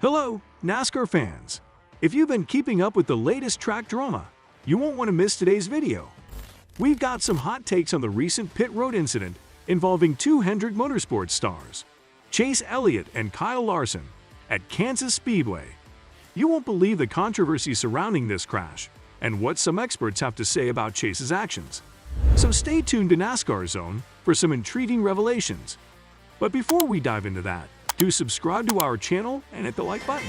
Hello, NASCAR fans! If you've been keeping up with the latest track drama, you won't want to miss today's video. We've got some hot takes on the recent pit road incident involving two Hendrick Motorsports stars, Chase Elliott and Kyle Larson, at Kansas Speedway. You won't believe the controversy surrounding this crash and what some experts have to say about Chase's actions. So stay tuned to NASCAR Zone for some intriguing revelations. But before we dive into that, do subscribe to our channel and hit the like button.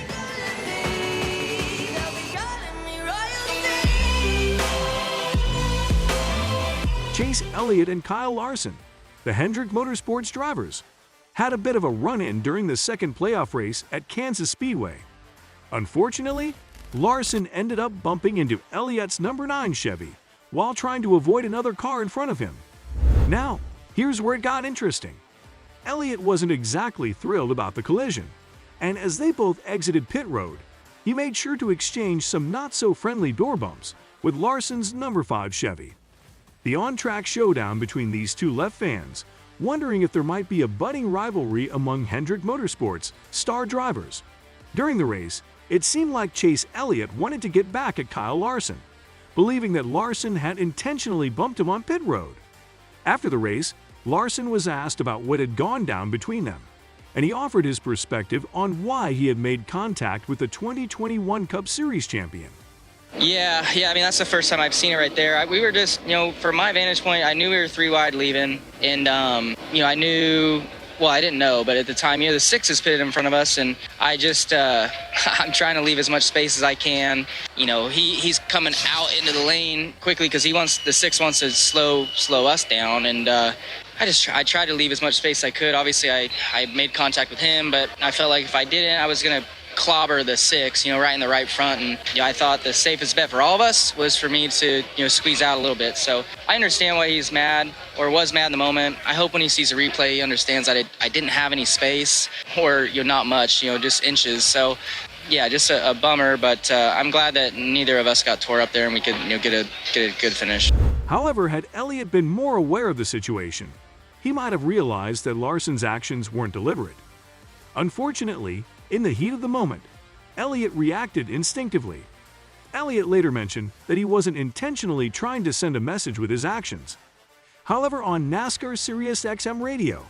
Chase Elliott and Kyle Larson, the Hendrick Motorsports drivers, had a bit of a run-in during the second playoff race at Kansas Speedway. Unfortunately, Larson ended up bumping into Elliott's number 9 Chevy while trying to avoid another car in front of him. Now, here's where it got interesting. Elliott wasn't exactly thrilled about the collision, and as they both exited pit road, he made sure to exchange some not-so-friendly door bumps with Larson's number 5 Chevy. The on-track showdown between these two left fans wondering if there might be a budding rivalry among Hendrick Motorsports' star drivers. During the race, it seemed like Chase Elliott wanted to get back at Kyle Larson, believing that Larson had intentionally bumped him on pit road. After the race, Larson was asked about what had gone down between them, and he offered his perspective on why he had made contact with the 2021 Cup Series champion. Yeah, I mean, that's the first time I've seen it right there. We were just, from my vantage point, I knew we were 3 wide leaving, and, I knew, well, I didn't know, but at the time, the 6 is pitted in front of us, and I just, I'm trying to leave as much space as I can. He's coming out into the lane quickly because the 6 wants to slow us down, and I tried to leave as much space as I could. Obviously, I made contact with him, but I felt like if I didn't, I was going to clobber the 6, right in the right front, and I thought the safest bet for all of us was for me to, squeeze out a little bit. So I understand why he's mad, or was mad in the moment. I hope when he sees a replay, he understands that I didn't have any space, or not much, just inches. So yeah, just a bummer, but I'm glad that neither of us got tore up there and we could, get a good finish. However, had Elliott been more aware of the situation, he might have realized that Larson's actions weren't deliberate. Unfortunately, in the heat of the moment, Elliott reacted instinctively. Elliott later mentioned that he wasn't intentionally trying to send a message with his actions. However, on NASCAR Sirius XM radio,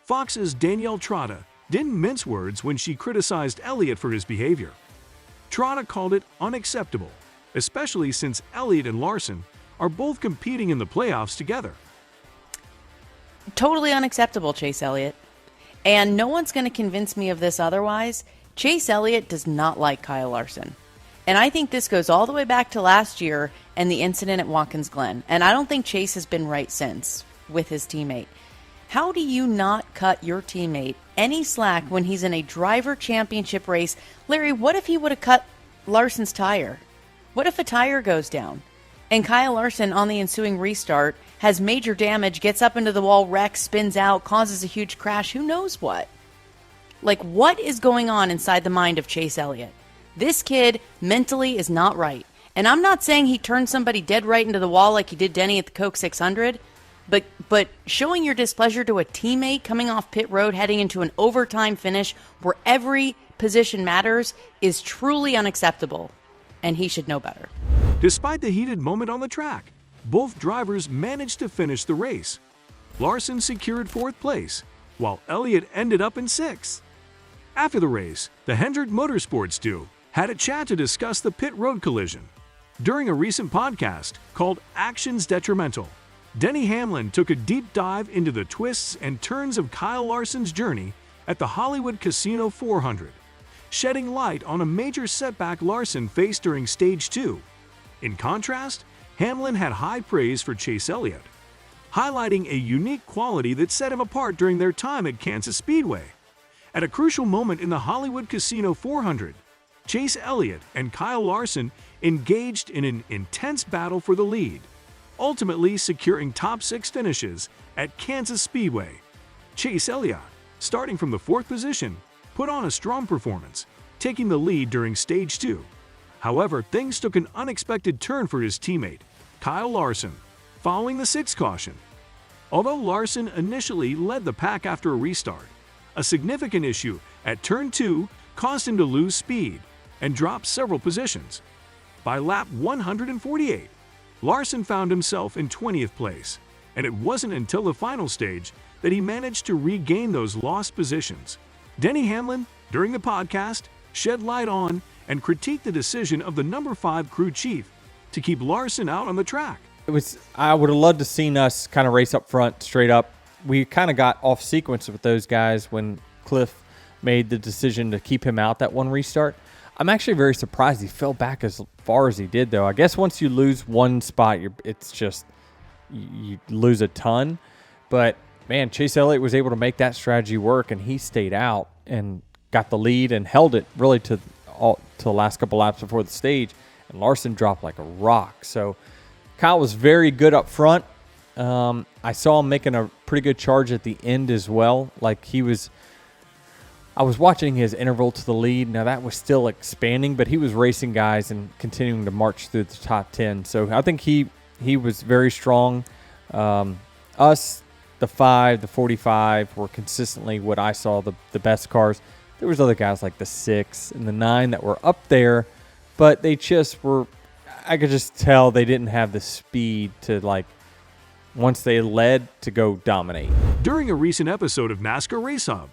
Fox's Danielle Trotta didn't mince words when she criticized Elliott for his behavior. Trotta called it unacceptable, especially since Elliott and Larson are both competing in the playoffs together. Totally unacceptable, Chase Elliott. And no one's going to convince me of this otherwise. Chase Elliott does not like Kyle Larson. And I think this goes all the way back to last year and the incident at Watkins Glen. And I don't think Chase has been right since with his teammate. How do you not cut your teammate any slack when he's in a driver championship race? Larry, what if he would have cut Larson's tire? What if a tire goes down? And Kyle Larson, on the ensuing restart, has major damage, gets up into the wall, wrecks, spins out, causes a huge crash. Who knows what? Like, what is going on inside the mind of Chase Elliott? This kid mentally is not right. And I'm not saying he turned somebody dead right into the wall like he did Denny at the Coke 600, but showing your displeasure to a teammate coming off pit road, heading into an overtime finish where every position matters is truly unacceptable. And he should know better. Despite the heated moment on the track, both drivers managed to finish the race. Larson secured 4th place, while Elliott ended up in 6th. After the race, the Hendrick Motorsports duo had a chat to discuss the pit road collision. During a recent podcast called Actions Detrimental, Denny Hamlin took a deep dive into the twists and turns of Kyle Larson's journey at the Hollywood Casino 400, shedding light on a major setback Larson faced during Stage 2. In contrast, Hamlin had high praise for Chase Elliott, highlighting a unique quality that set him apart during their time at Kansas Speedway. At a crucial moment in the Hollywood Casino 400, Chase Elliott and Kyle Larson engaged in an intense battle for the lead, ultimately securing top 6 finishes at Kansas Speedway. Chase Elliott, starting from the 4th position, put on a strong performance, taking the lead during Stage 2. However, things took an unexpected turn for his teammate, Kyle Larson, following the 6th caution. Although Larson initially led the pack after a restart, a significant issue at Turn 2 caused him to lose speed and drop several positions. By lap 148, Larson found himself in 20th place, and it wasn't until the final stage that he managed to regain those lost positions. Denny Hamlin, during the podcast, shed light on and critiqued the decision of the number 5 crew chief to keep Larson out on the track. I would have loved to seen us kind of race up front, straight up. We kind of got off sequence with those guys when Cliff made the decision to keep him out that one restart. I'm actually very surprised he fell back as far as he did, though. I guess once you lose one spot, it's just you lose a ton. But man, Chase Elliott was able to make that strategy work, and he stayed out and got the lead and held it really to the last couple laps before the stage. And Larson dropped like a rock. So Kyle was very good up front. I saw him making a pretty good charge at the end as well. I was watching his interval to the lead. Now, that was still expanding, but he was racing guys and continuing to march through the top 10. So I think he was very strong. Us, the 5, the 45 were consistently what I saw the best cars. There was other guys like the 6 and the 9 that were up there, but they just were – I could just tell they didn't have the speed to, once they led, to go dominate. During a recent episode of NASCAR Race Hub,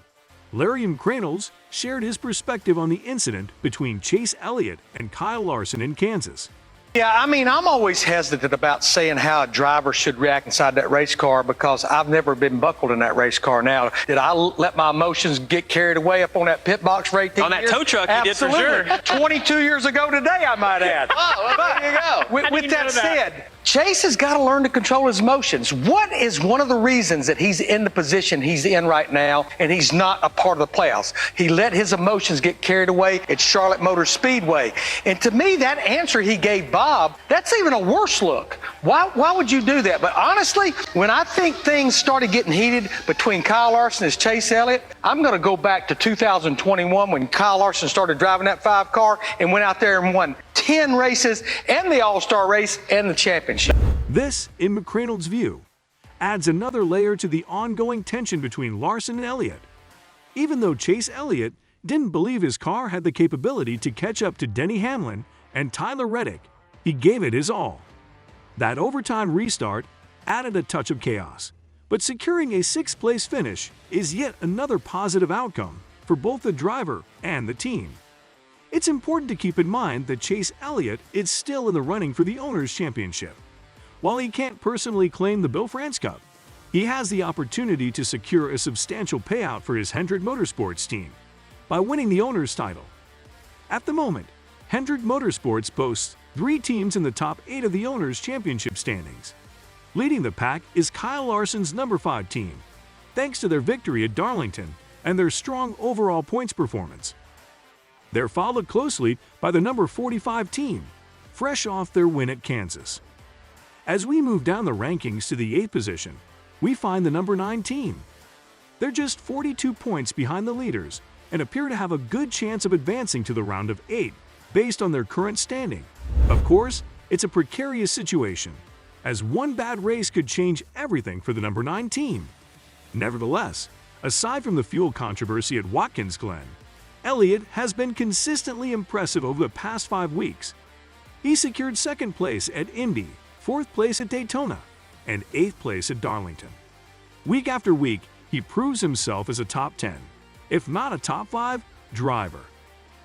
Larry McReynolds shared his perspective on the incident between Chase Elliott and Kyle Larson in Kansas. Yeah, I mean, I'm always hesitant about saying how a driver should react inside that race car because I've never been buckled in that race car. Now, did I let my emotions get carried away up on that pit box for 18 years? On that tow truck, you did for Absolutely. sure. 22 years ago today, I might add. Oh, well, there you go. With that said, Chase has got to learn to control his emotions. What is one of the reasons that he's in the position he's in right now and he's not a part of the playoffs? He let his emotions get carried away at Charlotte Motor Speedway. And to me, that answer he gave Bob, that's even a worse look. Why would you do that? But honestly, when I think things started getting heated between Kyle Larson and Chase Elliott, I'm going to go back to 2021 when Kyle Larson started driving that 5 car and went out there and won 10 races and the All-Star race and the championship. This, in McReynolds' view, adds another layer to the ongoing tension between Larson and Elliott. Even though Chase Elliott didn't believe his car had the capability to catch up to Denny Hamlin and Tyler Reddick, he gave it his all. That overtime restart added a touch of chaos, but securing a 6th-place finish is yet another positive outcome for both the driver and the team. It's important to keep in mind that Chase Elliott is still in the running for the Owners' Championship. While he can't personally claim the Bill France Cup, he has the opportunity to secure a substantial payout for his Hendrick Motorsports team by winning the Owners' title. At the moment, Hendrick Motorsports boasts 3 teams in the top 8 of the Owners' Championship standings. Leading the pack is Kyle Larson's number 5 team, thanks to their victory at Darlington and their strong overall points performance. They're followed closely by the number 45 team, fresh off their win at Kansas. As we move down the rankings to the 8th position, we find the number 9 team. They're just 42 points behind the leaders and appear to have a good chance of advancing to the round of 8 based on their current standing. Of course, it's a precarious situation, as one bad race could change everything for the number 9 team. Nevertheless, aside from the fuel controversy at Watkins Glen, Elliott has been consistently impressive over the past 5 weeks. He secured 2nd place at Indy, 4th place at Daytona, and 8th place at Darlington. Week after week, he proves himself as a top 10, if not a top 5, driver.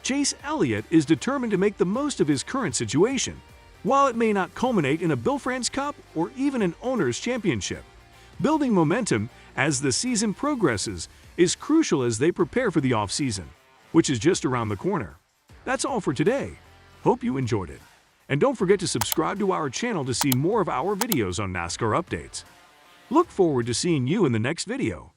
Chase Elliott is determined to make the most of his current situation. While it may not culminate in a Bill France Cup or even an Owners' Championship, building momentum as the season progresses is crucial as they prepare for the off-season, which is just around the corner. That's all for today. Hope you enjoyed it. And don't forget to subscribe to our channel to see more of our videos on NASCAR updates. Look forward to seeing you in the next video.